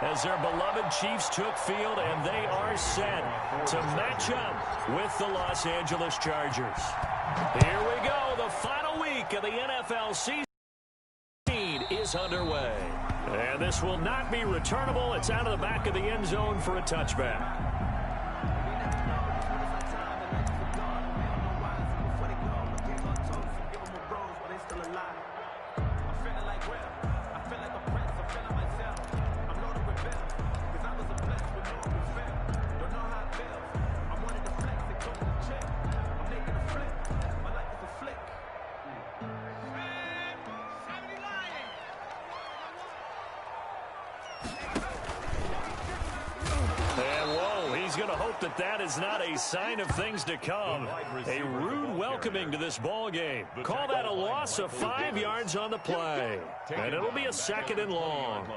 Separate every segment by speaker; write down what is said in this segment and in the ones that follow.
Speaker 1: as their beloved Chiefs took field, and they are set to match up with the Los Angeles Chargers. Here we go. The final week of the NFL season is underway. And this will not be returnable. It's out of the back of the end zone for a touchback. That is not a sign of things to come. A rude welcoming to this ball game. Call that a loss of 5 yards on the play. And it'll be a 2nd and long.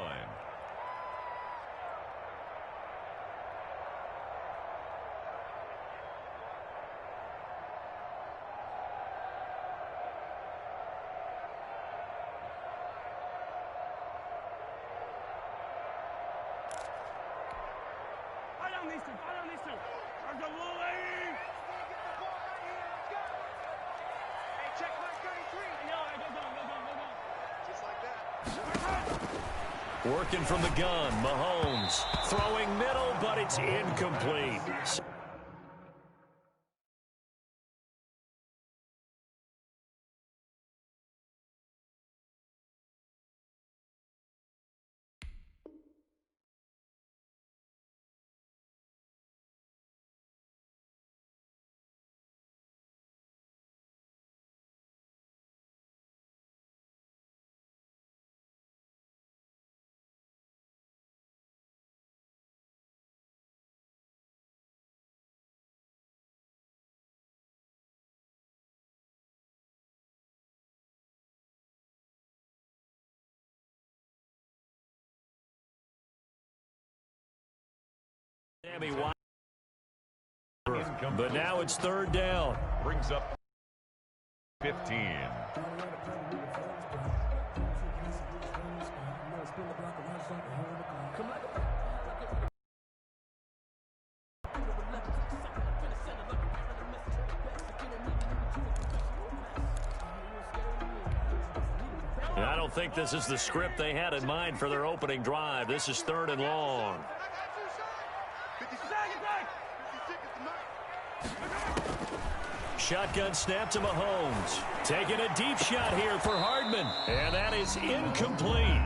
Speaker 1: Working from the gun, Mahomes throwing middle, but it's incomplete. But now it's 3rd down.
Speaker 2: Brings up 15.
Speaker 1: I don't think this is the script they had in mind for their opening drive. This is 3rd and long. Shotgun snap to Mahomes. Taking a deep shot here for Hardman. And that is incomplete.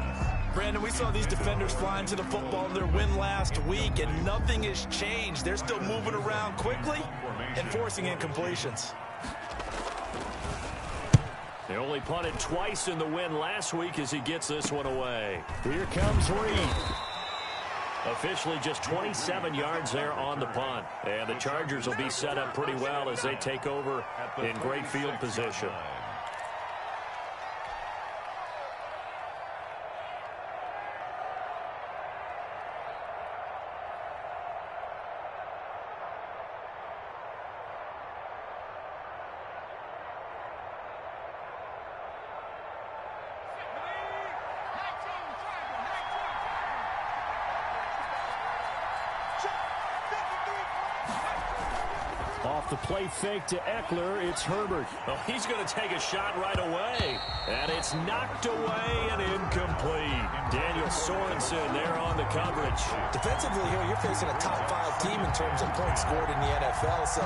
Speaker 3: Brandon, we saw these defenders flying to the football in their win last week, and nothing has changed. They're still moving around quickly and forcing incompletions.
Speaker 1: They only punted twice in the win last week as he gets this one away. Here comes Reed. Officially just 27 yards there on the punt. And the Chargers will be set up pretty well as they take over in great field position. Off the play fake to Eckler, it's Herbert. Oh, he's going to take a shot right away. And it's knocked away and incomplete. Daniel Sorensen there on the coverage.
Speaker 3: Defensively here, you're facing a top 5 team in terms of points scored in the NFL. So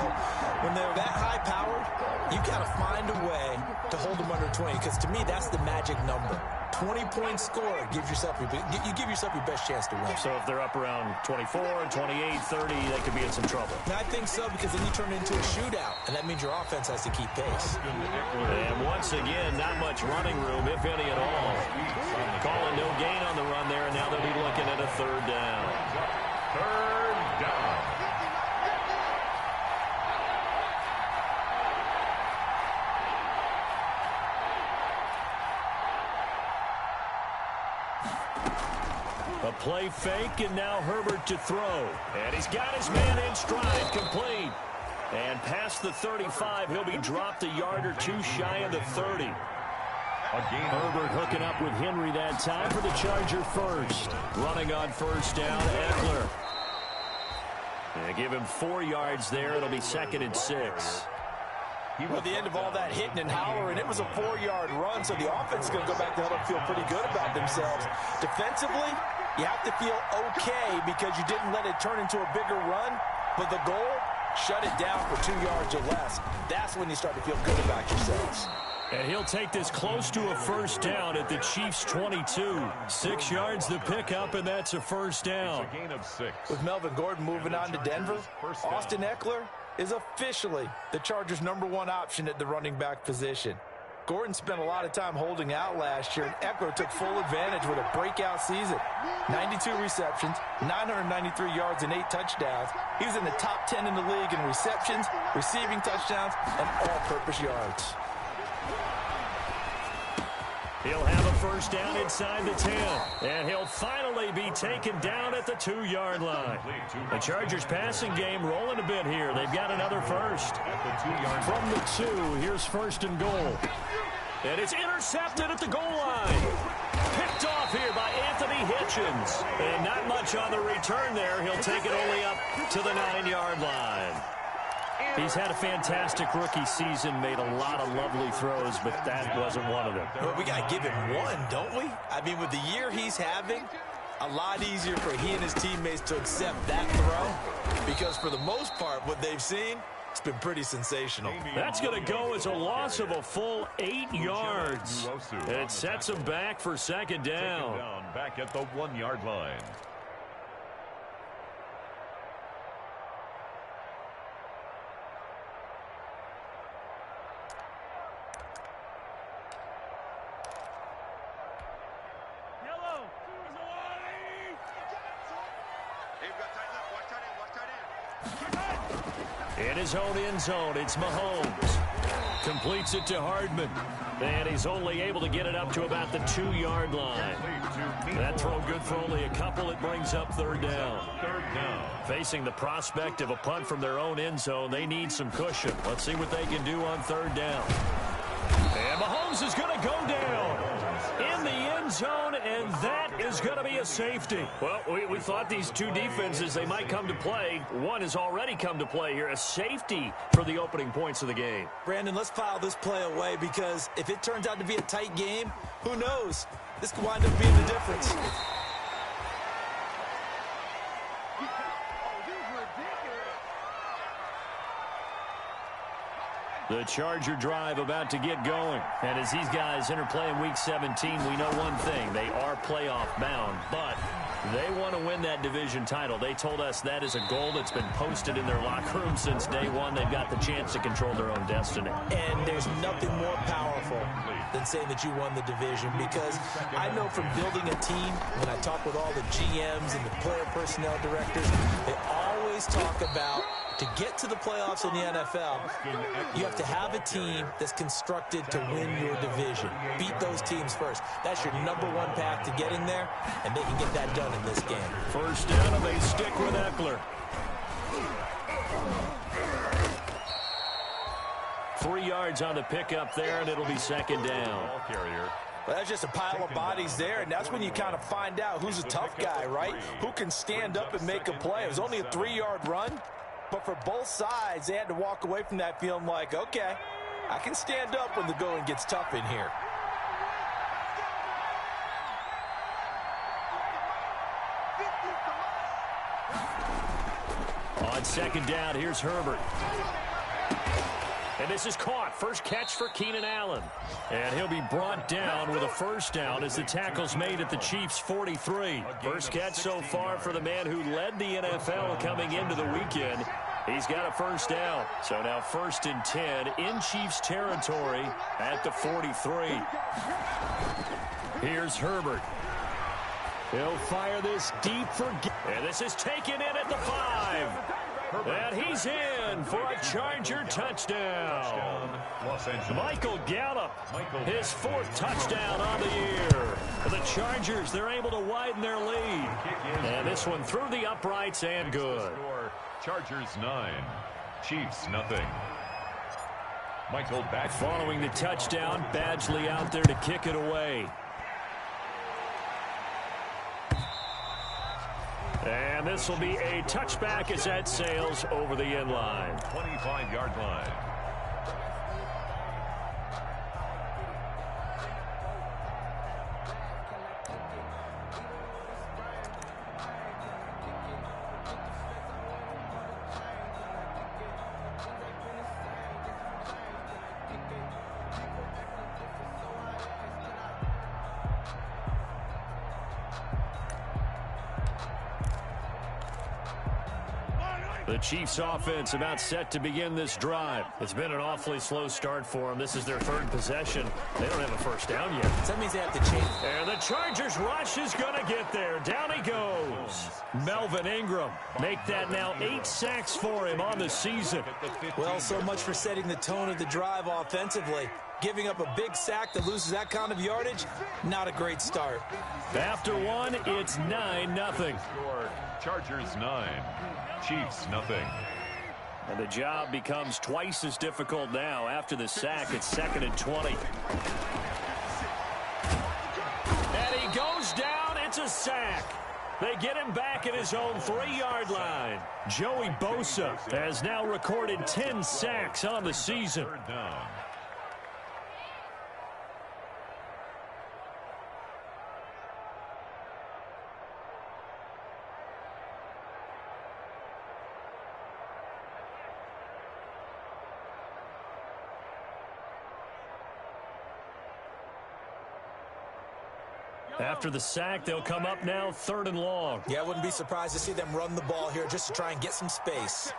Speaker 3: when they're that high-powered, you've got to find a way to hold them under 20. Because to me, that's the magic number. 20-point score gives yourself you give yourself your best chance to win.
Speaker 1: So if they're up around 24, 28, 30, they could be in some trouble.
Speaker 3: And I think so, because then you turn it into a shootout, and that means your offense has to keep pace.
Speaker 1: And once again, not much running room, if any at all. Calling no gain on the run there, and now they'll be looking at a 3rd down.
Speaker 2: 3rd down.
Speaker 1: A play fake, and now Herbert to throw. And he's got his man in stride, complete. And past the 35, he'll be dropped a yard or two shy of the 30. Herbert hooking up with Henry that time for the Charger first. Running on first down, Eckler. They give him 4 yards there. It'll be 2nd and 6.
Speaker 3: At the end of all that hitting and hollering, it was a 4-yard run, so the offense is going to go back to help them feel pretty good about themselves. Defensively, you have to feel okay because you didn't let it turn into a bigger run, but the goal, shut it down for 2 yards or less. That's when you start to feel good about yourselves.
Speaker 1: And he'll take this close to a first down at the Chiefs' 22. 6 yards the pickup, and that's a first down.
Speaker 2: It's a gain of 6.
Speaker 3: With Melvin Gordon moving on to Denver, Austin Eckler is officially the Chargers' #1 option at the running back position. Gordon spent a lot of time holding out last year, and Eckler took full advantage with a breakout season. 92 receptions, 993 yards, and 8 touchdowns. He was in the top 10 in the league in receptions, receiving touchdowns, and all-purpose yards.
Speaker 1: He'll have a first down inside the 10. And he'll finally be taken down at the 2-yard line. The Chargers passing game rolling a bit here. They've got another first. From the 2, here's 1st and goal. And it's intercepted at the goal line. Picked off here by Anthony Hitchens. And not much on the return there. He'll take it only up to the 9-yard line. He's had a fantastic rookie season, made a lot of lovely throws, but that wasn't one of them.
Speaker 3: Well, we got to give him one, don't we? I mean, with the year he's having, a lot easier for he and his teammates to accept that throw because for the most part, what they've seen, it's been pretty sensational.
Speaker 1: That's going to go as a loss of a full 8 yards. And it sets him back for 2nd down.
Speaker 2: Back at the 1-yard line.
Speaker 1: In his own end zone, it's Mahomes. Completes it to Hardman. And he's only able to get it up to about the 2-yard line. That throw good for only a couple. It brings up 3rd down. Facing the prospect of a punt from their own end zone, they need some cushion. Let's see what they can do on 3rd down. And Mahomes is going to go down in the end zone, and that is going to be a safety. Well, we thought these two defenses, they might come to play. One has already come to play here, a safety for the opening points of the game.
Speaker 3: Brandon, let's file this play away because if it turns out to be a tight game, who knows? This could wind up being the difference.
Speaker 1: The Charger drive about to get going. And as these guys interplay in Week 17, we know one thing. They are playoff bound, but they want to win that division title. They told us that is a goal that's been posted in their locker room since day one. They've got the chance to control their own destiny.
Speaker 3: And there's nothing more powerful than saying that you won the division, because I know from building a team, when I talk with all the GMs and the player personnel directors, they always talk about to get to the playoffs in the NFL, you have to have a team that's constructed to win your division. Beat those teams first. That's your #1 path to getting there, and they can get that done in this game.
Speaker 1: First down, and they stick with Eckler. 3 yards on the pickup there, and it'll be 2nd down.
Speaker 3: Well, that's just a pile of bodies there, and that's when you kind of find out who's a tough guy, right? Who can stand up and make a play. It was only a 3-yard run, but for both sides, they had to walk away from that feeling like, okay, I can stand up when the going gets tough in here.
Speaker 1: On 2nd down, here's Herbert. And this is caught. First catch for Keenan Allen. And he'll be brought down with a first down as the tackle's made at the Chiefs' 43. First catch so far for the man who led the NFL coming into the weekend. He's got a first down. So now 1st and 10 in Chiefs territory at the 43. Here's Herbert. He'll fire this deep for... And this is taken in at the 5. And he's in for a Charger touchdown. Michael Gallup, his 4th touchdown on the year. The Chargers, they're able to widen their lead. And this one through the uprights and good.
Speaker 2: Chargers 9, Chiefs nothing. Michael back.
Speaker 1: Following the touchdown, Badgley out there to kick it away. And this will be a touchback as that sails over the end line.
Speaker 2: 25-yard line.
Speaker 1: The Chiefs offense about set to begin this drive. It's been an awfully slow start for them. This is their third possession. They don't have a first down yet.
Speaker 3: That means they have to change.
Speaker 1: And the Chargers rush is going to get there. Down he goes. Melvin Ingram. Make that now 8 sacks for him on the season.
Speaker 3: Well, so much for setting the tone of the drive offensively. Giving up a big sack that loses that kind of yardage, not a great start.
Speaker 1: After one, it's 9-0.
Speaker 2: Chargers 9. Chiefs nothing.
Speaker 1: And the job becomes twice as difficult now. After the sack, it's 2nd and 20. And he goes down. It's a sack. They get him back at his own 3-yard line. Joey Bosa has now recorded 10 sacks on the season.
Speaker 2: Third down.
Speaker 1: After the sack, they'll come up now 3rd and long.
Speaker 3: Yeah, I wouldn't be surprised to see them run the ball here just to try and get some space.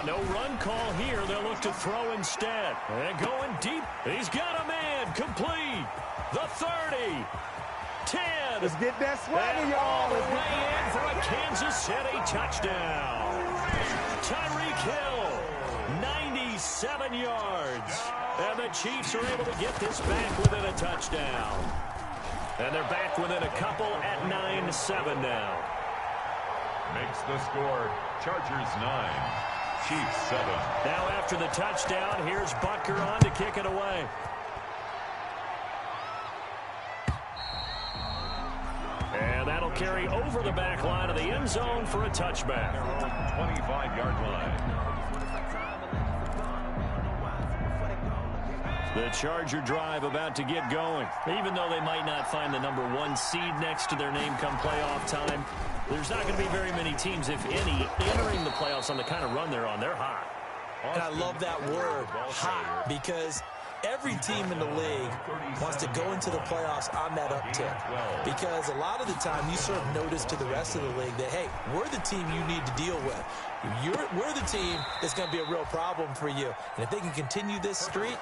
Speaker 1: No run call here. They'll look to throw instead. And going deep. He's got a man. Complete. The 30. 10.
Speaker 4: Let's get that swagger, y'all.
Speaker 1: All the way in for a Kansas City touchdown. Tyreek Hill, 97 yards. And the Chiefs are able to get this back within a touchdown. And they're back within a couple at 9-7 now.
Speaker 2: Makes the score. Chargers 9. Chiefs 7.
Speaker 1: Now after the touchdown, here's Butker on to kick it away. And that'll carry over the back line of the end zone for a touchback.
Speaker 2: 25-yard line.
Speaker 1: The Charger drive about to get going. Even though they might not find the #1 seed next to their name come playoff time, there's not going to be very many teams, if any, entering the playoffs on the kind of run they're on. They're hot.
Speaker 3: And I love that word, hot, because every team in the league wants to go into the playoffs on that uptick. Because a lot of the time you serve notice to the rest of the league that, hey, we're the team you need to deal with. We're the team that's going to be a real problem for you. And if they can continue this streak,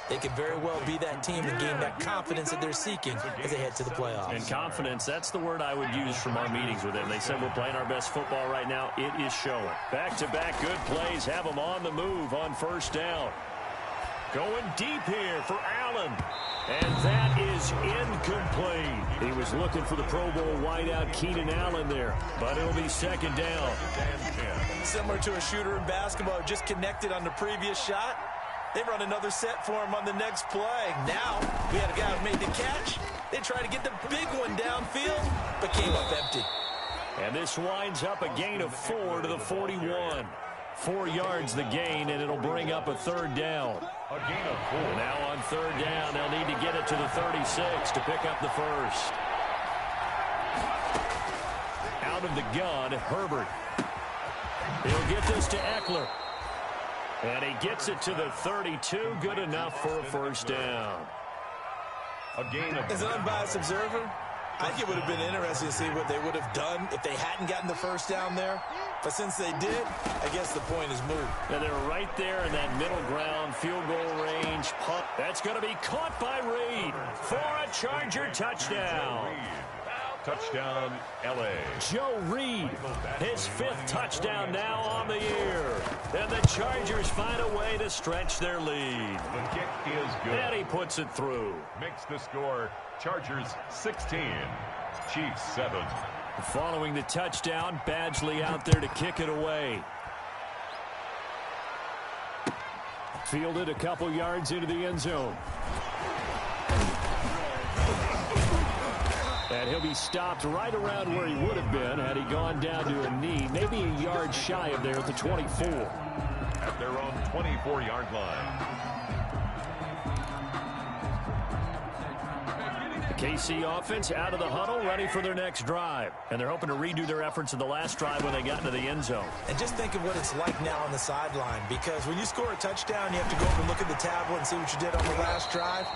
Speaker 3: they could very well be that team and gain that confidence that they're seeking as they head to the playoffs.
Speaker 1: And confidence, that's the word I would use from our meetings with them. They said we're playing our best football right now. It is showing. Back-to-back good plays have them on the move on first down. Going deep here for Allen. And that is incomplete. He was looking for the Pro Bowl wideout Keenan Allen there, but it'll be 2nd down.
Speaker 3: Similar to a shooter in basketball, just connected on the previous shot. They run another set for him on the next play. Now, we had a guy who made the catch. They tried to get the big one downfield, but came up empty.
Speaker 1: And this winds up a gain of 4 to the 41. 4 yards the gain, and it'll bring up a 3rd down.
Speaker 2: A gain of 4.
Speaker 1: Now on 3rd down, they'll need to get it to the 36 to pick up the first. Out of the gun, Herbert. He'll get this to Eckler. And he gets it to the 32. Good enough for a first down.
Speaker 2: A gain of
Speaker 3: As an unbiased observer, I think it would have been interesting to see what they would have done if they hadn't gotten the first down there. But since they did, I guess the point is moved.
Speaker 1: And they're right there in that middle ground, field goal range. Punt. That's going to be caught by Reed for a Charger touchdown.
Speaker 2: touchdown, L.A.
Speaker 1: Joe Reed, his 5th touchdown now on the year. And the Chargers find a way to stretch their lead.
Speaker 2: The kick is good.
Speaker 1: And he puts it through.
Speaker 2: Makes the score Chargers 16, Chiefs 7.
Speaker 1: Following the touchdown, Badgley out there to kick it away. Fielded a couple yards into the end zone. And he'll be stopped right around where he would have been had he gone down to a knee, maybe a yard shy of there at the 24.
Speaker 2: At their own 24-yard line.
Speaker 1: KC offense out of the huddle, ready for their next drive. And they're hoping to redo their efforts in the last drive when they got into the end zone.
Speaker 3: And just think of what it's like now on the sideline, because when you score a touchdown, you have to go over and look at the tablet and see what you did on the last drive.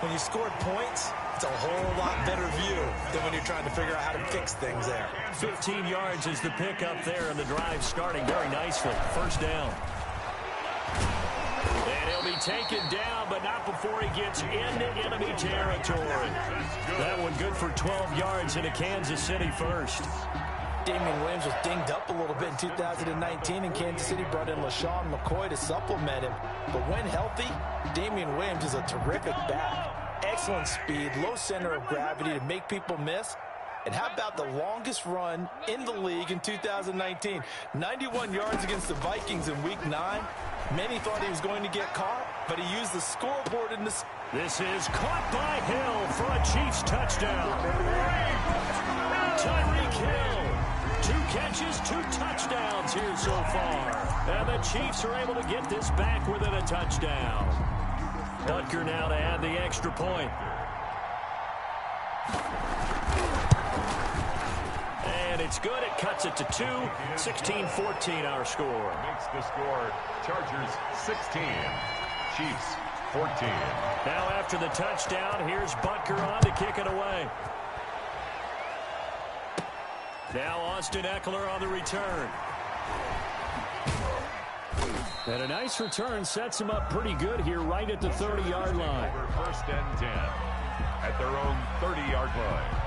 Speaker 3: When you scored points, it's a whole lot better view than when you're trying to figure out how to fix things there.
Speaker 1: 15 yards is the pickup there, and the drive starting very nicely. First down. And he'll be taken down, but not before he gets into enemy territory. That one good for 12 yards into Kansas City first.
Speaker 3: Damian Williams was dinged up a little bit in 2019, and Kansas City brought in LaShawn McCoy to supplement him. But when healthy, Damian Williams is a terrific back. Excellent speed, low center of gravity to make people miss. And how about the longest run in the league in 2019? 91 yards against the Vikings in Week 9. Many thought he was going to get caught, but he used the scoreboard in the...
Speaker 1: This is caught by Hill for a Chiefs touchdown. Tyreek Hill. 2 catches, 2 touchdowns here so far. And the Chiefs are able to get this back within a touchdown. Butker now to add the extra point. And it's good. It cuts it to 2. 16-14 our score.
Speaker 2: Makes the score Chargers 16, Chiefs 14.
Speaker 1: Now after the touchdown, here's Butker on to kick it away. Now Austin Eckler on the return. And a nice return sets him up pretty good here right at the 30-yard line.
Speaker 2: First and 10 at their own 30-yard line.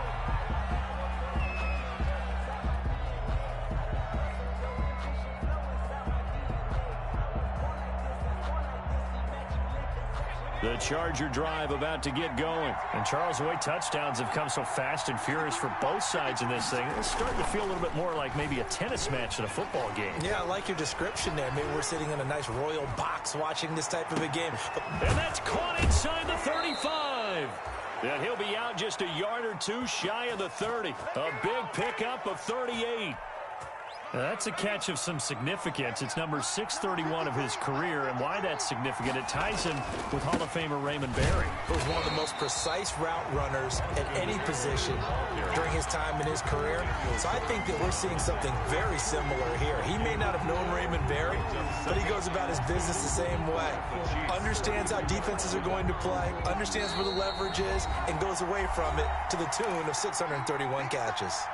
Speaker 1: The Charger drive about to get going. And Charles, the way touchdowns have come so fast and furious for both sides in this thing, it's starting to feel a little bit more like maybe a tennis match in a football game.
Speaker 3: Yeah, I like your description there. Maybe we're sitting in a nice royal box watching this type of a game.
Speaker 1: And that's caught inside the 35. And he'll be out just a yard or 2 shy of the 30. A big pickup of 38. Now that's a catch of some significance. It's number 631 of his career, and why that's significant, it ties him with Hall of Famer Raymond Berry.
Speaker 3: He was one of the most precise route runners at any position during his time in his career. So I think that we're seeing something very similar here. He may not have known Raymond Berry, but he goes about his business the same way. Understands how defenses are going to play, understands where the leverage is, and goes away from it to the tune of 631 catches.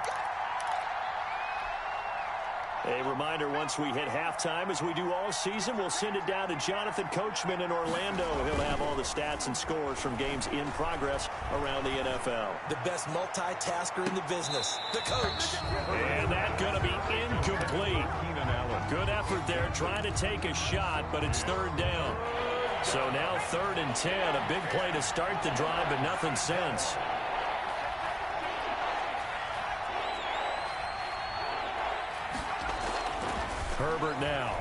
Speaker 1: A reminder, once we hit halftime, as we do all season, we'll send it down to Jonathan Coachman in Orlando. He'll have all the stats and scores from games in progress around the NFL.
Speaker 3: The best multitasker in the business, the coach.
Speaker 1: And that's going to be incomplete. Good effort there, trying to take a shot, but it's 3rd down. So now 3rd and 10, a big play to start the drive, but nothing since. Herbert now.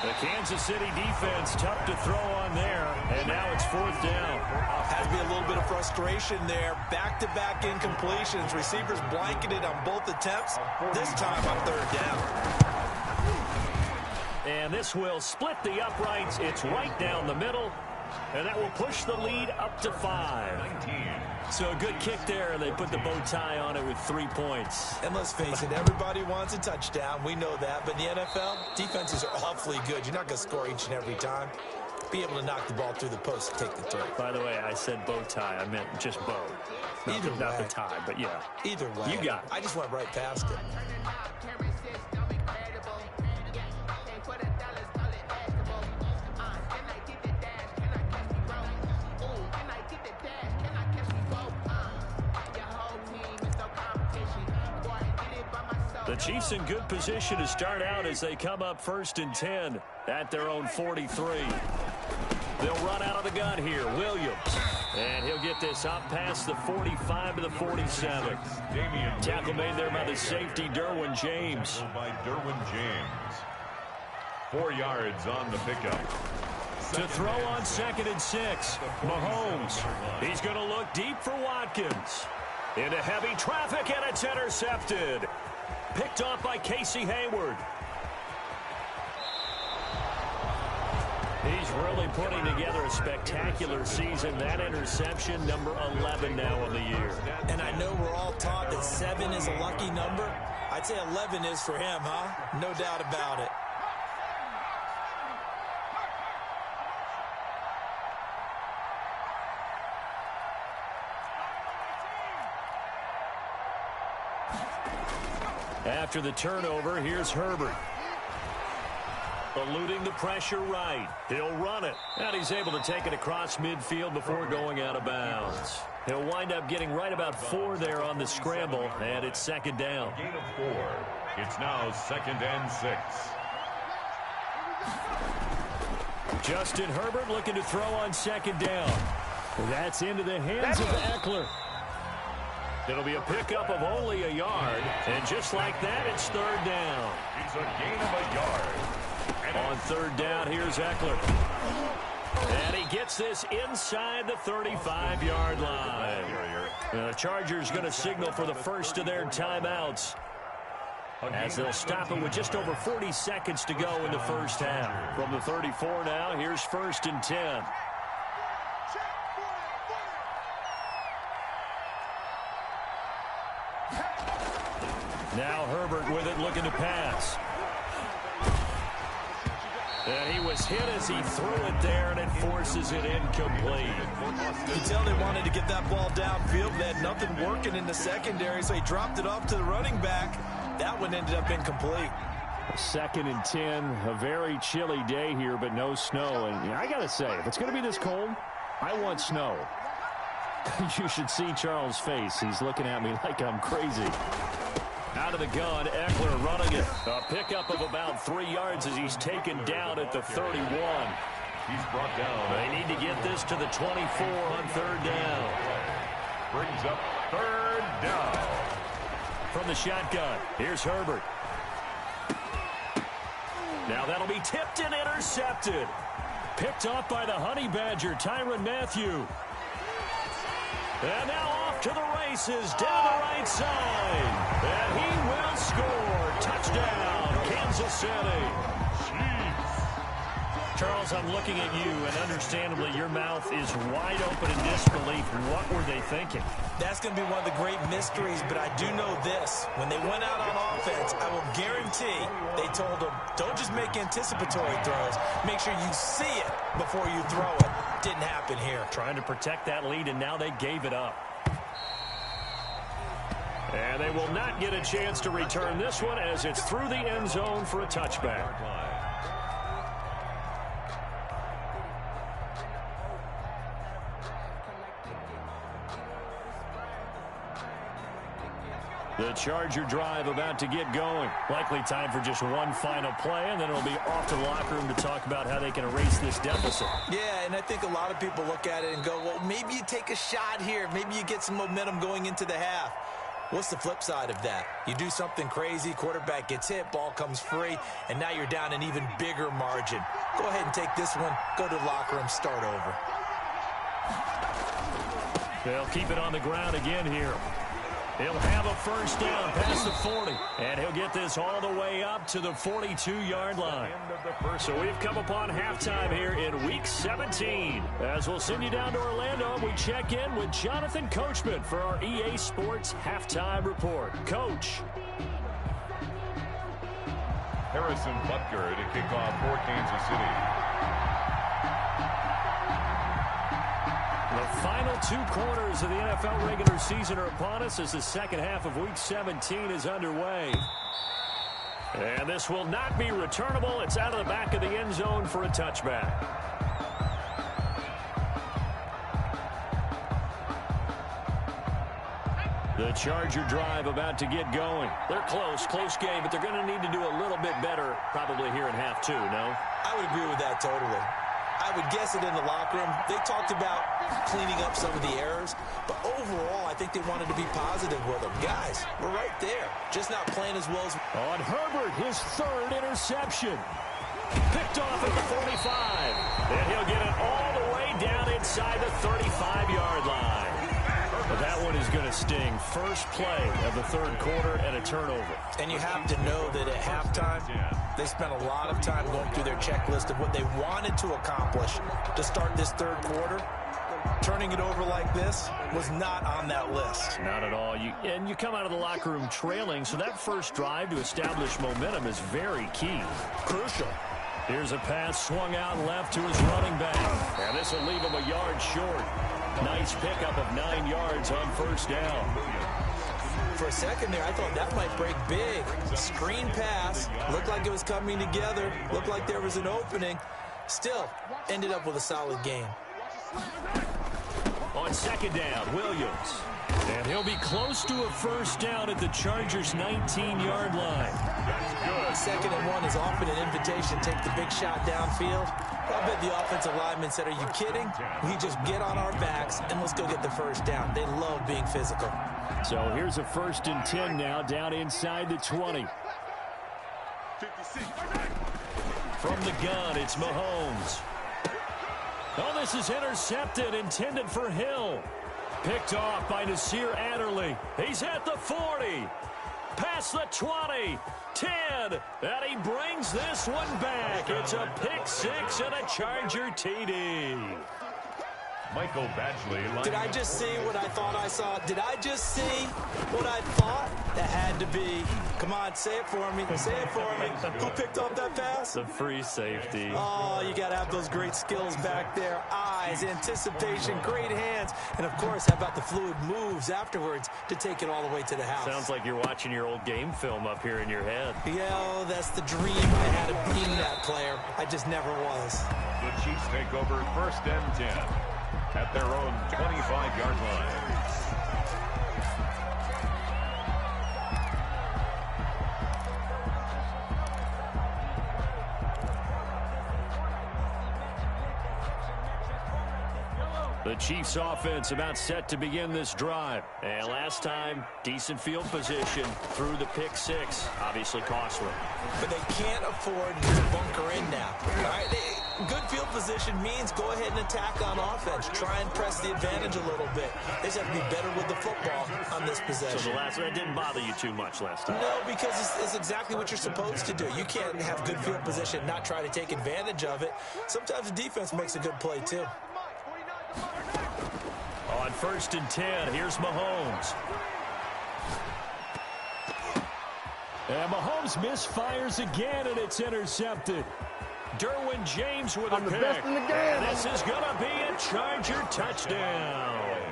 Speaker 1: The Kansas City defense tough to throw on there, and now it's 4th down.
Speaker 3: Had to be a little bit of frustration there. Back-to-back incompletions. Receivers blanketed on both attempts. This time on 3rd down.
Speaker 1: And this will split the uprights. It's right down the middle, and that will push the lead up to 5.
Speaker 2: 19.
Speaker 1: So a good kick there, and they put the bow tie on it with 3 points.
Speaker 3: And let's face it, everybody wants a touchdown. We know that. But in the NFL, defenses are awfully good. You're not going to score each and every time. Be able to knock the ball through the post and take the turn.
Speaker 1: By the way, I said bow tie. I meant just bow. Not the tie, but yeah.
Speaker 3: Either way.
Speaker 1: You got it.
Speaker 3: I just went right past it.
Speaker 1: The Chiefs in good position to start out as they come up 1st and 10 at their own 43. They'll run out of the gun here. Williams. And he'll get this up past the 45 to the 47. Tackle made there by the safety, Derwin James.
Speaker 2: By Derwin James. 4 yards on the pickup.
Speaker 1: To throw on 2nd and 6, Mahomes. He's going to look deep for Watkins. Into heavy traffic, and it's intercepted. Picked off by Casey Hayward. He's really putting together a spectacular season. That interception, number 11 now of the year.
Speaker 3: And I know we're all taught that 7 is a lucky number. I'd say 11 is for him, huh? No doubt about it.
Speaker 1: After the turnover, here's Herbert. Eluding the pressure right. He'll run it. And he's able to take it across midfield before going out of bounds. He'll wind up getting right about 4 there on the scramble, and it's 2nd down.
Speaker 2: Gain of 4. It's now 2nd and 6.
Speaker 1: Justin Herbert looking to throw on 2nd down. That's into the hands of Eckler. It'll be a pickup of only a yard, and just like that, it's 3rd down.
Speaker 2: It's a gain of a yard.
Speaker 1: On 3rd down, here's Eckler. And he gets this inside the 35-yard line. The Chargers going to signal for the first of their timeouts, as they'll stop it with just over 40 seconds to go in the first half. From the 34 now, here's 1st and 10. Now Herbert with it, looking to pass. And he was hit as he threw it there, and it forces it incomplete.
Speaker 3: You can tell they wanted to get that ball downfield. They had nothing working in the secondary, so he dropped it off to the running back. That one ended up incomplete.
Speaker 1: 2nd and 10, a very chilly day here, but no snow. And I got to say, if it's going to be this cold, I want snow. You should see Charles' face. He's looking at me like I'm crazy. Out of the gun, Eckler running it. A pickup of about 3 yards as he's taken down at the 31.
Speaker 2: He's brought down.
Speaker 1: They need to get this to the 24 on 3rd down.
Speaker 2: Brings up 3rd down.
Speaker 1: From the shotgun, here's Herbert. Now that'll be tipped and intercepted. Picked off by the Honey Badger, Tyrann Mathieu. And now off to the races, down the right side. And he will score. Touchdown, Kansas City. Charles, I'm looking at you, and understandably, your mouth is wide open in disbelief. What were they thinking?
Speaker 3: That's going to be one of the great mysteries, but I do know this. When they went out on offense, I will guarantee they told them, don't just make anticipatory throws. Make sure you see it before you throw it. Didn't happen here.
Speaker 1: Trying to protect that lead, and now they gave it up. And they will not get a chance to return this one as it's through the end zone for a touchback. The Charger drive about to get going. Likely time for just one final play, and then it'll be off to the locker room to talk about how they can erase this deficit.
Speaker 3: Yeah, and I think a lot of people look at it and go, well, maybe you take a shot here. Maybe you get some momentum going into the half. What's the flip side of that? You do something crazy, quarterback gets hit, ball comes free, and now you're down an even bigger margin. Go ahead and take this one, go to the locker room, start over.
Speaker 1: They'll keep it on the ground again here. He'll have a first down past the 40, and he'll get this all the way up to the 42-yard line. So we've come upon halftime here in Week 17. As we'll send you down to Orlando, we check in with Jonathan Coachman for our EA Sports Halftime Report. Coach.
Speaker 2: Harrison Butker to kick off for Kansas City.
Speaker 1: The final 2 quarters of the NFL regular season are upon us as the second half of Week 17 is underway. And this will not be returnable. It's out of the back of the end zone for a touchback. The Charger drive about to get going. They're close game, but they're going to need to do a little bit better probably here in half 2, no?
Speaker 3: I would agree with that totally. I would guess it in the locker room. They talked about cleaning up some of the errors, but overall, I think they wanted to be positive with them. Guys, we're right there, just not playing as well as...
Speaker 1: On Herbert, his 3rd interception. Picked off at the 45. And he'll get it all the way down inside the 35-yard line. But that one is going to sting. First play of the third quarter and a turnover.
Speaker 3: And you have to know that at halftime, they spent a lot of time going through their checklist of what they wanted to accomplish to start this third quarter. Turning it over like this was not on that list.
Speaker 1: Not at all. And you come out of the locker room trailing, so that first drive to establish momentum is very key.
Speaker 3: Crucial.
Speaker 1: Here's a pass swung out left to his running back. And this will leave him a yard short. Nice pickup of 9 yards on first down.
Speaker 3: For a second there, I thought that might break big. Screen pass. Looked like it was coming together. Looked like there was an opening. Still, ended up with a solid game.
Speaker 1: On second down, Williams. And he'll be close to a first down at the Chargers' 19-yard line.
Speaker 3: Second and 1 is often an invitation. Take the big shot downfield. I bet the offensive lineman said, are you kidding? We just get on our backs and let's go get the first down. They love being physical.
Speaker 1: So here's a 1st and 10 now, down inside the 20. From the gun, it's Mahomes. Oh, this is intercepted, intended for Hill. Picked off by Nasir Adderley. He's at the 40. Past the 20. 10. And he brings this one back. It's a pick six and a Charger TD.
Speaker 2: Michael Badgley.
Speaker 3: Did I just see what I thought I saw? Did I just see what I thought? That had to be. Come on, say it for me. Say it for me. Who picked up that pass?
Speaker 1: The free safety.
Speaker 3: Oh, you got to have those great skills back there. Eyes, anticipation, great hands. And, of course, how about the fluid moves afterwards to take it all the way to the house?
Speaker 1: Sounds like you're watching your old game film up here in your head.
Speaker 3: Yeah, oh, that's the dream. I had to be that player. I just never was.
Speaker 2: The Chiefs take over 1st and 10 at their own 25-yard line.
Speaker 1: The Chiefs offense about set to begin this drive. And last time, decent field position through the pick six. Obviously costly.
Speaker 3: But they can't afford to bunker in now. All right? Good field position means go ahead and attack on offense. Try and press the advantage a little bit. They just have to be better with the football on this possession.
Speaker 1: So that didn't bother you too much last time?
Speaker 3: No, because it's exactly what you're supposed to do. You can't have good field position and not try to take advantage of it. Sometimes the defense makes a good play, too.
Speaker 1: On 1st and 10, here's Mahomes. And Mahomes misfires again, and it's intercepted. Derwin James with a pick.
Speaker 4: Best in the game.
Speaker 1: And this is going to be a Charger touchdown.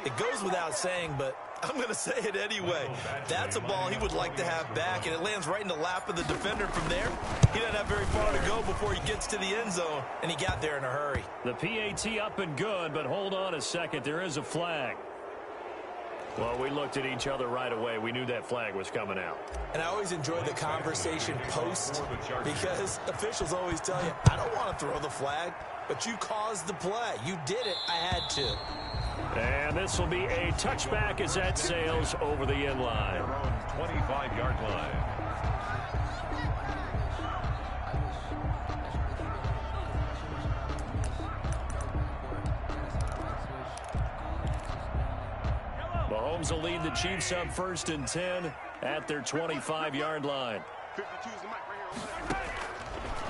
Speaker 3: It goes without saying, but I'm going to say it anyway. That's a ball he would like to have back, and it lands right in the lap of the defender from there. He doesn't have very far to go before he gets to the end zone, and he got there in a hurry.
Speaker 1: The PAT up and good, but hold on a second. There is a flag. Well, we looked at each other right away. We knew that flag was coming out.
Speaker 3: And I always enjoy the conversation post because officials always tell you, I don't want to throw the flag, but you caused the play. You did it. I had to.
Speaker 1: And this will be a touchback as that sails over the end line.
Speaker 2: 25-yard line.
Speaker 1: Mahomes will lead the Chiefs up 1st and 10 at their 25-yard line.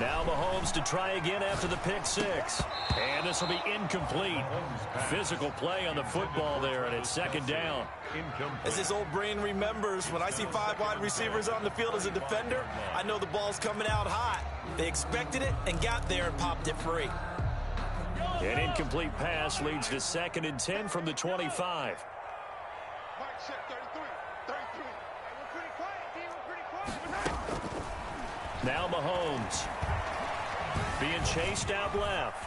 Speaker 1: Now Mahomes to try again after the pick six. And this will be incomplete. Physical play on the football there, and it's 2nd down.
Speaker 3: As this old brain remembers, when I see 5 wide receivers on the field as a defender, I know the ball's coming out hot. They expected it and got there and popped it free.
Speaker 1: An incomplete pass leads to 2nd and 10 from the 25. Now Mahomes being chased out left.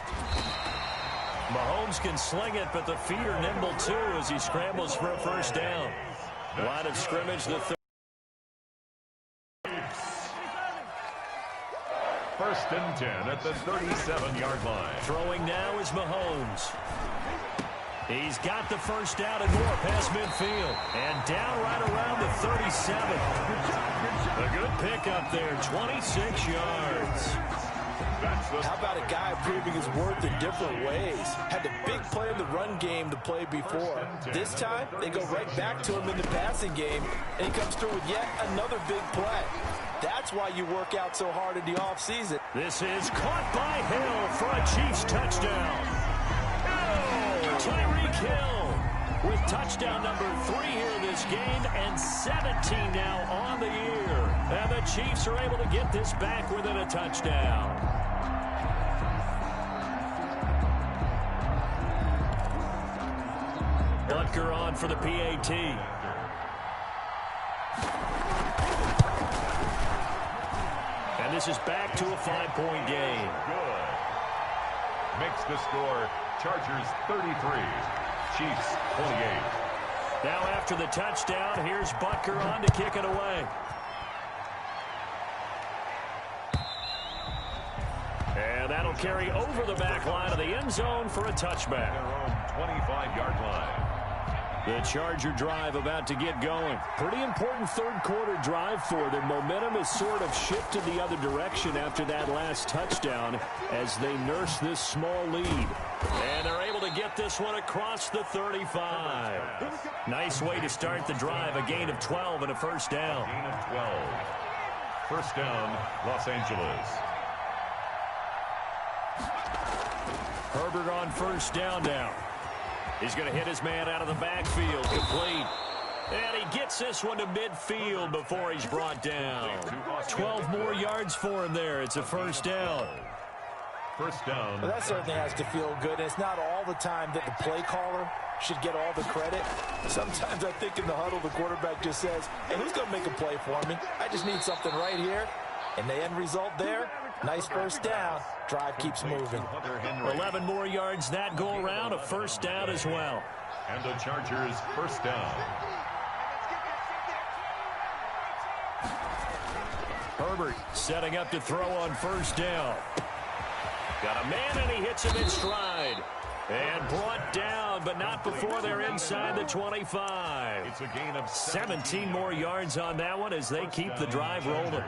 Speaker 1: Mahomes can sling it, but the feet are nimble too as he scrambles for a first down. Line of scrimmage, the
Speaker 2: 1st and 10 at the 37-yard line.
Speaker 1: Throwing now is Mahomes. He's got the first down and more past midfield. And down right around the 37. A good pickup there, 26 yards.
Speaker 3: How about a guy proving his worth in different ways? Had the big play in the run game to play before. This time, they go right back to him in the passing game, and he comes through with yet another big play. That's why you work out so hard in the offseason.
Speaker 1: This is caught by Hill for a Chiefs touchdown. Tyreek Hill with touchdown number 3 here this game and 17 now on the year. And the Chiefs are able to get this back within a touchdown. Butker on for the PAT. And this is back to a 5-point game.
Speaker 2: Good. Makes the score Chargers 33, Chiefs 28.
Speaker 1: Now after the touchdown, here's Butker on to kick it away. And that'll carry over the back line of the end zone for a touchback.
Speaker 2: Their own 25-yard line.
Speaker 1: The Charger drive about to get going. Pretty important third-quarter drive for them. Momentum has sort of shifted the other direction after that last touchdown as they nurse this small lead. And they're able to get this one across the 35. Nice way to start the drive. A gain of 12 and a first down.
Speaker 2: Gain of 12. First down, Los Angeles.
Speaker 1: Herbert on first down now. He's going to hit his man out of the backfield. Complete. And he gets this one to midfield before he's brought down. 12 more yards for him there. It's a first down.
Speaker 2: First down.
Speaker 3: Well, that certainly has to feel good. It's not all the time that the play caller should get all the credit. Sometimes I think in the huddle, the quarterback just says, hey, who's going to make a play for me? I just need something right here. And the end result there, nice first down. Drive keeps moving.
Speaker 1: 11 more yards that go around. A first down as well.
Speaker 2: And the Chargers first down.
Speaker 1: Herbert setting up to throw on first down. Got a man and he hits him in stride. And brought down, but not before they're inside the 25.
Speaker 2: It's a gain of
Speaker 1: 17 more yards on that one as they keep the drive rolling.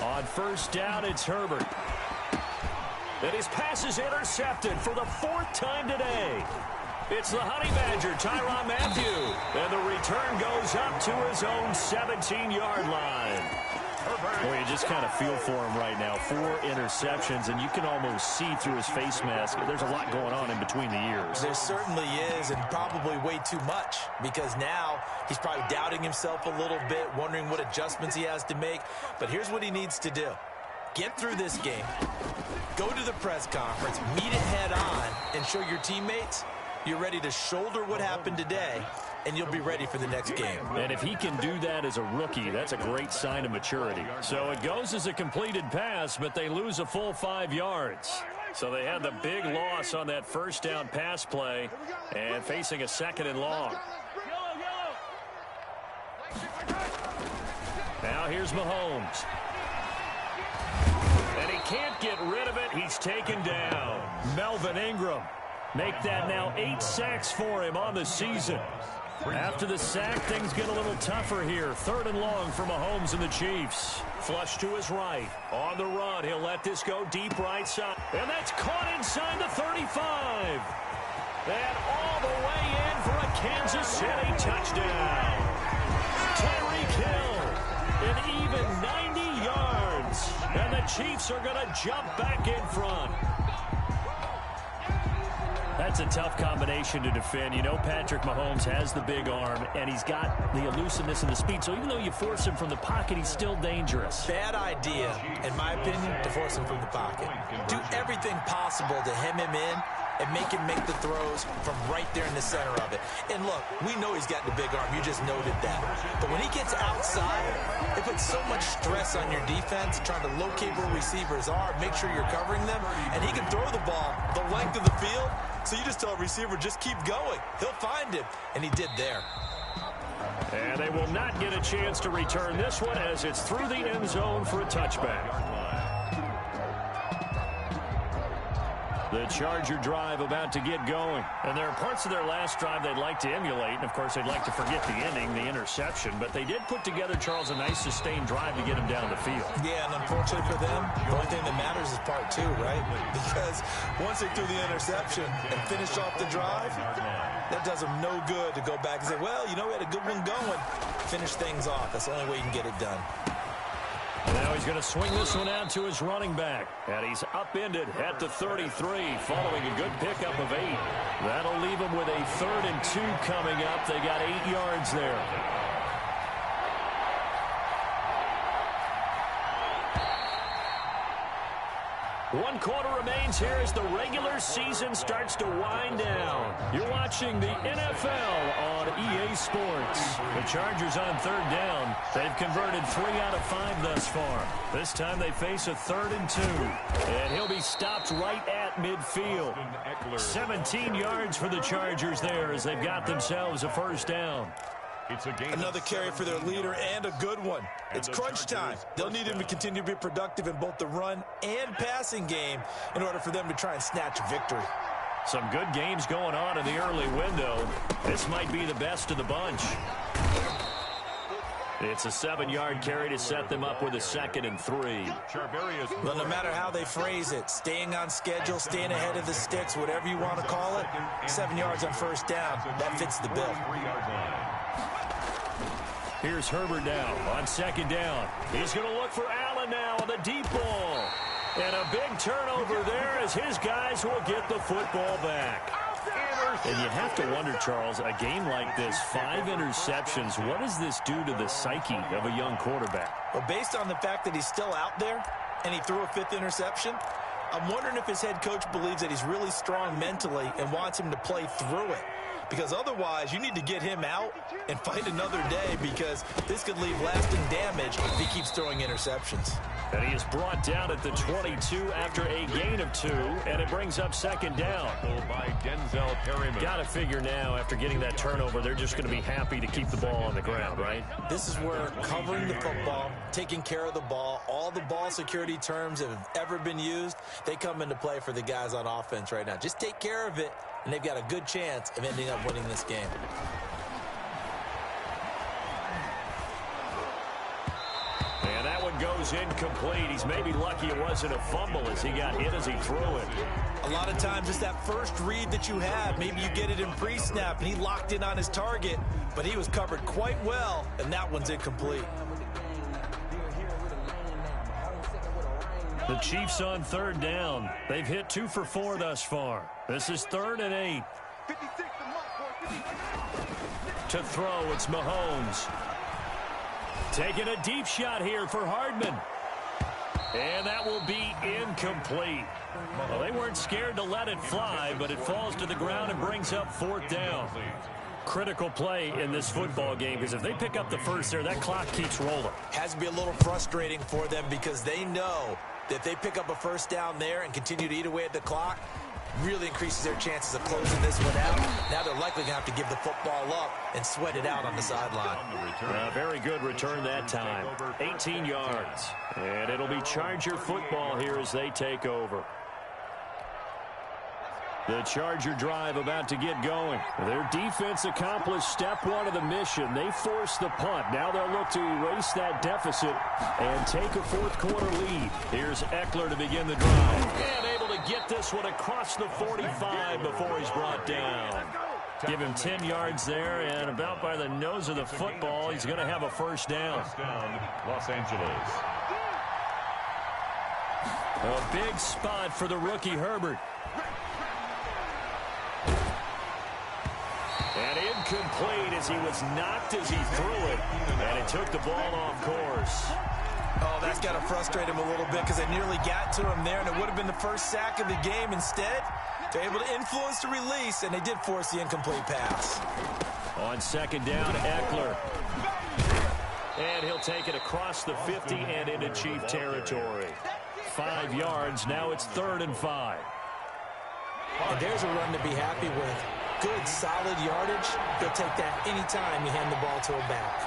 Speaker 1: On first down, it's Herbert. And his pass is intercepted for the 4th time today. It's the Honey Badger, Tyrann Mathieu. And the return goes up to his own 17-yard line. Boy, you just kind of feel for him right now. 4 interceptions, and you can almost see through his face mask. There's a lot going on in between the ears.
Speaker 3: There certainly is, and probably way too much, because now he's probably doubting himself a little bit, wondering what adjustments he has to make. But here's what he needs to do. Get through this game. Go to the press conference, meet it head on, and show your teammates you're ready to shoulder what happened today, and you'll be ready for the next game.
Speaker 1: And if he can do that as a rookie, that's a great sign of maturity. So it goes as a completed pass, but they lose a full 5 yards. So they had the big loss on that first down pass play and facing a 2nd and long. Now here's Mahomes. And he can't get rid of it. He's taken down. Melvin Ingram. Make that now 8 sacks for him on the season. After the sack, things get a little tougher here. 3rd and long for Mahomes and the Chiefs. Flush to his right. On the run, he'll let this go deep right side. And that's caught inside the 35. And all the way in for a Kansas City touchdown. Tyreek Hill, an even 90 yards. And the Chiefs are going to jump back in front. That's a tough combination to defend. You know, Patrick Mahomes has the big arm, and he's got the elusiveness and the speed. So even though you force him from the pocket, he's still dangerous.
Speaker 3: Bad idea, in my opinion, to force him from the pocket. Do everything possible to hem him in and make him make the throws from right there in the center of it. And look, we know he's got the big arm. You just noted that. But when he gets outside, it puts so much stress on your defense, trying to locate where receivers are, make sure you're covering them, and he can throw the ball the length of the field. So you just tell a receiver, just keep going. He'll find him, and he did there.
Speaker 1: And they will not get a chance to return this one as it's through the end zone for a touchback. The Charger drive about to get going. And there are parts of their last drive they'd like to emulate. And, of course, they'd like to forget the ending, the interception. But they did put together, Charles, a nice sustained drive to get him down the field.
Speaker 3: Yeah, and unfortunately for them, the only thing that matters is part two, right? Because once they threw the interception and finished off the drive, that does them no good to go back and say, well, you know, we had a good one going. Finish things off. That's the only way you can get it done.
Speaker 1: Now he's going to swing this one out to his running back. And he's upended at the 33 following a good pickup of 8. That'll leave him with a 3rd and 2 coming up. They got 8 yards there. One quarter remains here as the regular season starts to wind down. You're watching the NFL on EA Sports. The Chargers on 3rd down. They've converted 3 out of 5 thus far. This time they face a 3rd and 2. And he'll be stopped right at midfield. 17 yards for the Chargers there as they've got themselves a 1st down.
Speaker 2: It's a game.
Speaker 3: Another carry for their leader and a good one. It's crunch time. They'll need him to continue to be productive in both the run and passing game in order for them to try and snatch a victory.
Speaker 1: Some good games going on in the early window. This might be the best of the bunch. It's a 7-yard carry to set them up with a 2nd and 3.
Speaker 3: Well, no matter how they phrase it, staying on schedule, staying ahead of the sticks, whatever you want to call it, 7 yards on 1st down, that fits the bill.
Speaker 1: Here's Herbert now on 2nd down. He's going to look for Allen now on the deep ball. And a big turnover there as his guys will get the football back. And you have to wonder, Charles, a game like this, 5 interceptions, what does this do to the psyche of a young quarterback?
Speaker 3: Well, based on the fact that he's still out there and he threw a 5th interception, I'm wondering if his head coach believes that he's really strong mentally and wants him to play through it. Because otherwise, you need to get him out and fight another day because this could leave lasting damage if he keeps throwing interceptions.
Speaker 1: And he is brought down at the 22 after a gain of 2, and it brings up 2nd down.
Speaker 2: By Denzel Perryman.
Speaker 1: Got to figure now, after getting that turnover, they're just going to be happy to keep the ball on the ground, right?
Speaker 3: This is where covering the football, taking care of the ball, all the ball security terms that have ever been used, they come into play for the guys on offense right now. Just take care of it, and they've got a good chance of ending up winning this game.
Speaker 1: And that one goes incomplete. He's maybe lucky it wasn't a fumble as he got hit as he threw it.
Speaker 3: A lot of times it's that first read that you have. Maybe you get it in pre-snap, and he locked in on his target, but he was covered quite well, and that one's incomplete.
Speaker 1: The Chiefs on 3rd down. They've hit 2 for 4 thus far. This is 3rd and 8. To throw, it's Mahomes. Taking a deep shot here for Hardman. And that will be incomplete. Well, they weren't scared to let it fly, but it falls to the ground and brings up 4th down. Critical play in this football game because if they pick up the first there, that clock keeps rolling.
Speaker 3: Has to be a little frustrating for them because they know that if they pick up a 1st down there and continue to eat away at the clock, really increases their chances of closing this one out. Now they're likely going to have to give the football up and sweat it out on the sideline.
Speaker 1: Very good return that time. 18 yards. And it'll be Charger football here as they take over. The Charger drive about to get going. Their defense accomplished step 1 of the mission. They forced the punt. Now they'll look to erase that deficit and take a 4th quarter lead. Here's Eckler to begin the drive. And able to get this one across the 45 before he's brought down. Give him 10 yards there, and about by the nose of the football, he's going to have a 1st down.
Speaker 2: Los Angeles.
Speaker 1: A big spot for the rookie Herbert. And incomplete as he was knocked as he threw it. And it took the ball off course.
Speaker 3: Oh, that's got to frustrate him a little bit because they nearly got to him there, and it would have been the first sack of the game. Instead, They're able to influence the release, and they did force the incomplete pass.
Speaker 1: On second down, Eckler. And he'll take it across the 50 and into Chief territory. 5 yards. Now it's 3rd and 5.
Speaker 3: And there's a run to be happy with. Good, solid yardage. He'll take that anytime you hand the ball to a back.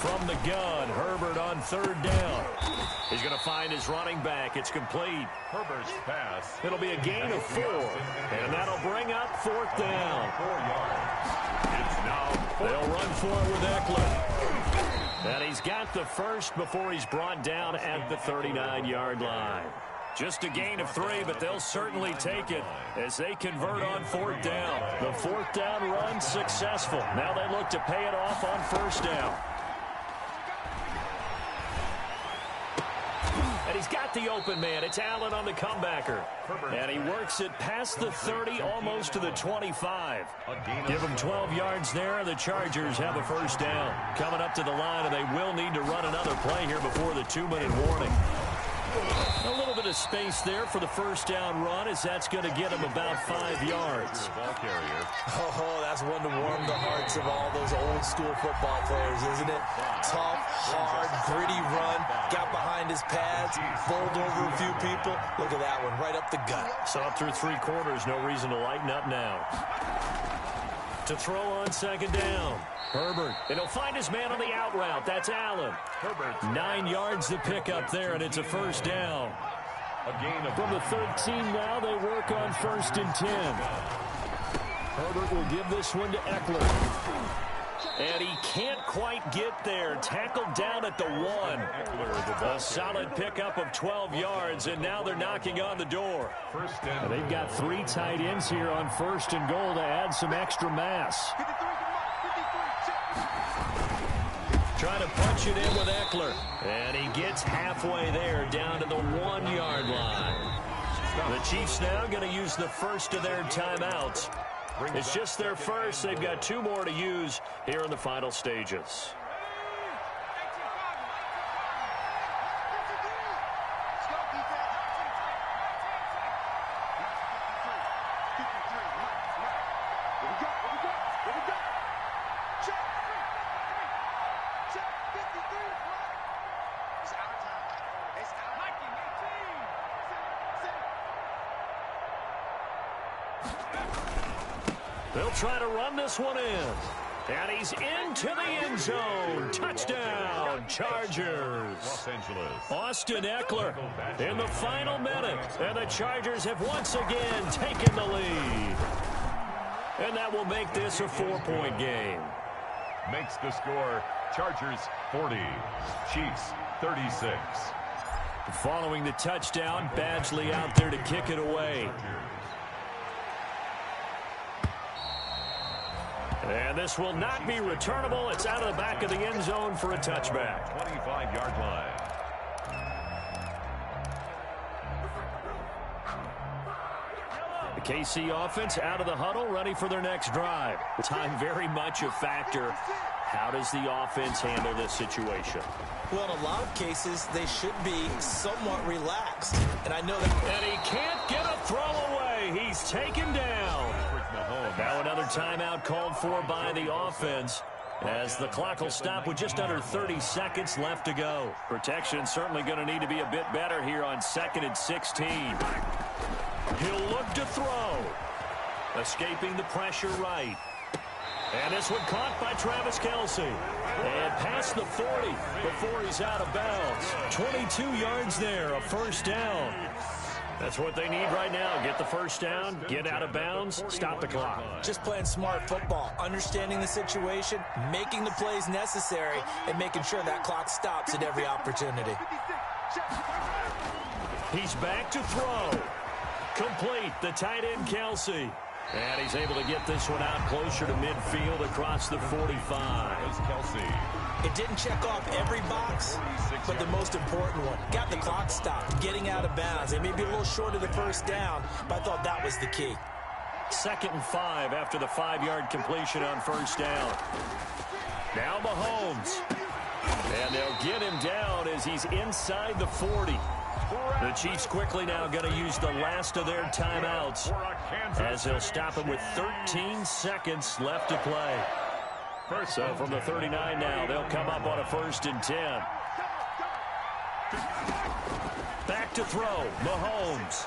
Speaker 1: From the gun, Herbert on 3rd down. He's going to find his running back. It's complete.
Speaker 2: Herbert's pass.
Speaker 1: It'll be a gain of 4. And that'll bring up 4th down.
Speaker 2: 4 yards. It's now 4.
Speaker 1: They'll run for it with Eckler. And he's got the first before he's brought down at the 39-yard line. Just a gain of 3, but they'll certainly take it as they convert on 4th down. The 4th down run successful. Now they look to pay it off on 1st down. And he's got the open man. It's Allen on the comebacker. And he works it past the 30, almost to the 25. Give him 12 yards there, and the Chargers have a 1st down. Coming up to the line, and they will need to run another play here before the 2-minute warning. A little bit of space there for the 1st down run, as that's going to get him about 5 yards.
Speaker 3: Oh, that's one to warm the hearts of all those old school football players, isn't it? Tough, hard, gritty run. Got behind his pads, bowled over a few people. Look at that one, right up the gut.
Speaker 1: So up through 3 quarters, no reason to lighten up now. To throw on 2nd down. Herbert, and he'll find his man on the out route. That's Allen.
Speaker 2: Herbert.
Speaker 1: 9 yards to pick up there, and it's a 1st down.
Speaker 2: A gain of
Speaker 1: From the 13 now, they work on 1st and 10. Herbert will give this one to Eckler. And he can't quite get there. Tackled down at the 1. A solid pickup of 12 yards, and now they're knocking on the door. And they've got 3 tight ends here on 1st and goal to add some extra mass. Trying to punch it in with Eckler. And he gets halfway there, down to the 1-yard line. The Chiefs now going to use the first of their timeouts. It's just their first. They've got 2 more to use here in the final stages. They'll try to run this one in. And he's into the end zone. Touchdown, Chargers.
Speaker 2: Los Angeles.
Speaker 1: Austin Eckler in the final minute. And the Chargers have once again taken the lead. And that will make this a 4-point game.
Speaker 2: Makes the score Chargers 40, Chiefs 36.
Speaker 1: Following the touchdown, Badgley out there to kick it away. And this will not be returnable. It's out of the back of the end zone for a touchback.
Speaker 2: 25-yard line.
Speaker 1: The KC offense out of the huddle, ready for their next drive. Time very much a factor. How does the offense handle this situation?
Speaker 3: Well, in a lot of cases, they should be somewhat relaxed. And I know that...
Speaker 1: And he can't get a throw away. He's taken down. Now another timeout called for by the offense, as the clock will stop with just under 30 seconds left to go. Protection certainly going to need to be a bit better here on 2nd and 16. He'll look to throw. Escaping the pressure right. And this one caught by Travis Kelce. And past the 40 before he's out of bounds. 22 yards there, a 1st down. That's what they need right now. Get the 1st down, get out of bounds, stop the clock.
Speaker 3: Just playing smart football, understanding the situation, making the plays necessary, and making sure that clock stops at every opportunity.
Speaker 1: He's back to throw. Complete, the tight end Kelce. And he's able to get this one out closer to midfield across the 45.
Speaker 2: Kelce.
Speaker 3: It didn't check off every box, but the most important one. Got the clock stopped, getting out of bounds. They may be a little short of the 1st down, but I thought that was the key.
Speaker 1: 2nd and 5 after the 5-yard completion on first down. Now Mahomes. And they'll get him down as he's inside the 40. The Chiefs quickly now going to use the last of their timeouts as they'll stop him with 13 seconds left to play. So from the 39 now, they'll come up on a 1st and 10. Back to throw, Mahomes.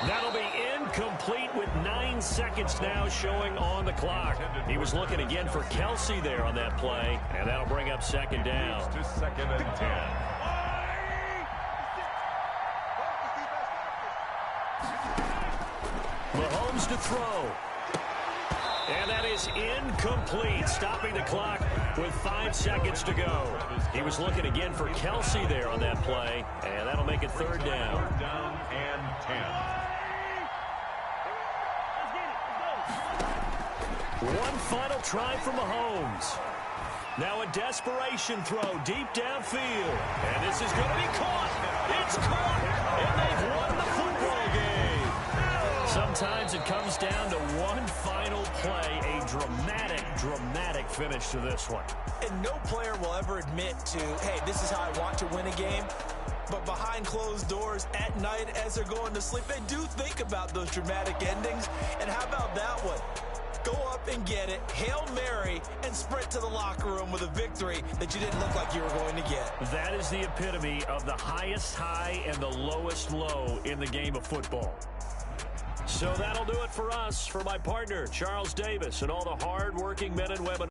Speaker 1: That'll be incomplete with 9 seconds now showing on the clock. He was looking again for Kelsey there on that play, and that'll bring up 2nd down.
Speaker 2: To 2nd and 10.
Speaker 1: Mahomes to throw. And that is incomplete, stopping the clock with 5 seconds to go. He was looking again for Kelsey there on that play, and that'll make it 3rd down.
Speaker 2: 3rd down and 10.
Speaker 1: One final try for Mahomes. Now a desperation throw deep downfield. And this is going to be caught. It's caught. And they've won the football game. Sometimes it comes down to one final play. A dramatic finish to this one.
Speaker 3: And no player will ever admit to, hey, this is how I want to win a game. But behind closed doors at night as they're going to sleep, they do think about those dramatic endings. And how about that one? Go up and get it, Hail Mary, and sprint to the locker room with a victory that you didn't look like you were going to get.
Speaker 1: That is the epitome of the highest high and the lowest low in the game of football. So that'll do it for us. For my partner, Charles Davis, and all the hard-working men and women